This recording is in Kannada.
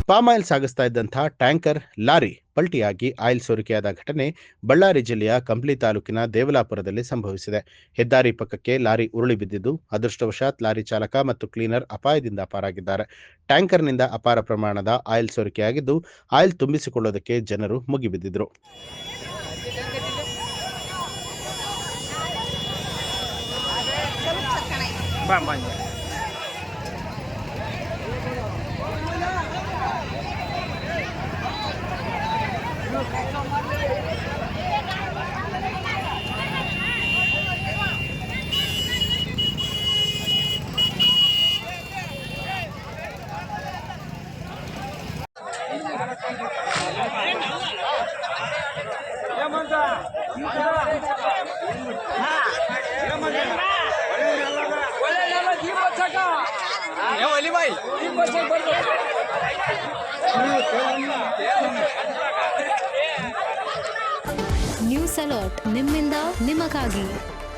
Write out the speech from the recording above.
ಪಾಮ್ ಆಯಿಲ್ ಸಾಗಿಸ್ತಾ ಇದ್ದಂಥ ಟ್ಯಾಂಕರ್ ಲಾರಿ ಪಲ್ಟಿಯಾಗಿ ಆಯಿಲ್ ಸೋರಿಕೆಯಾದ ಘಟನೆ ಬಳ್ಳಾರಿ ಜಿಲ್ಲೆಯ ಕಂಪ್ಲಿ ತಾಲೂಕಿನ ದೇವಲಾಪುರದಲ್ಲಿ ಸಂಭವಿಸಿದೆ. ಹೆದ್ದಾರಿ ಪಕ್ಕಕ್ಕೆ ಲಾರಿ ಉರುಳಿ ಬಿದ್ದಿದ್ದು, ಅದೃಷ್ಟವಶಾತ್ ಲಾರಿ ಚಾಲಕ ಮತ್ತು ಕ್ಲೀನರ್ ಅಪಾಯದಿಂದ ಪಾರಾಗಿದ್ದಾರೆ. ಟ್ಯಾಂಕರ್ನಿಂದ ಅಪಾರ ಪ್ರಮಾಣದ ಆಯಿಲ್ ಸೋರಿಕೆಯಾಗಿದ್ದು, ಆಯಿಲ್ ತುಂಬಿಸಿಕೊಳ್ಳೋದಕ್ಕೆ ಜನರು ಮುಗಿಬಿದ್ದಿದ್ರು. ನ್ಯೂಸ್ ಅಲರ್ಟ್, ನಿಮ್ಮಿಂದ ನಿಮಗಾಗಿ.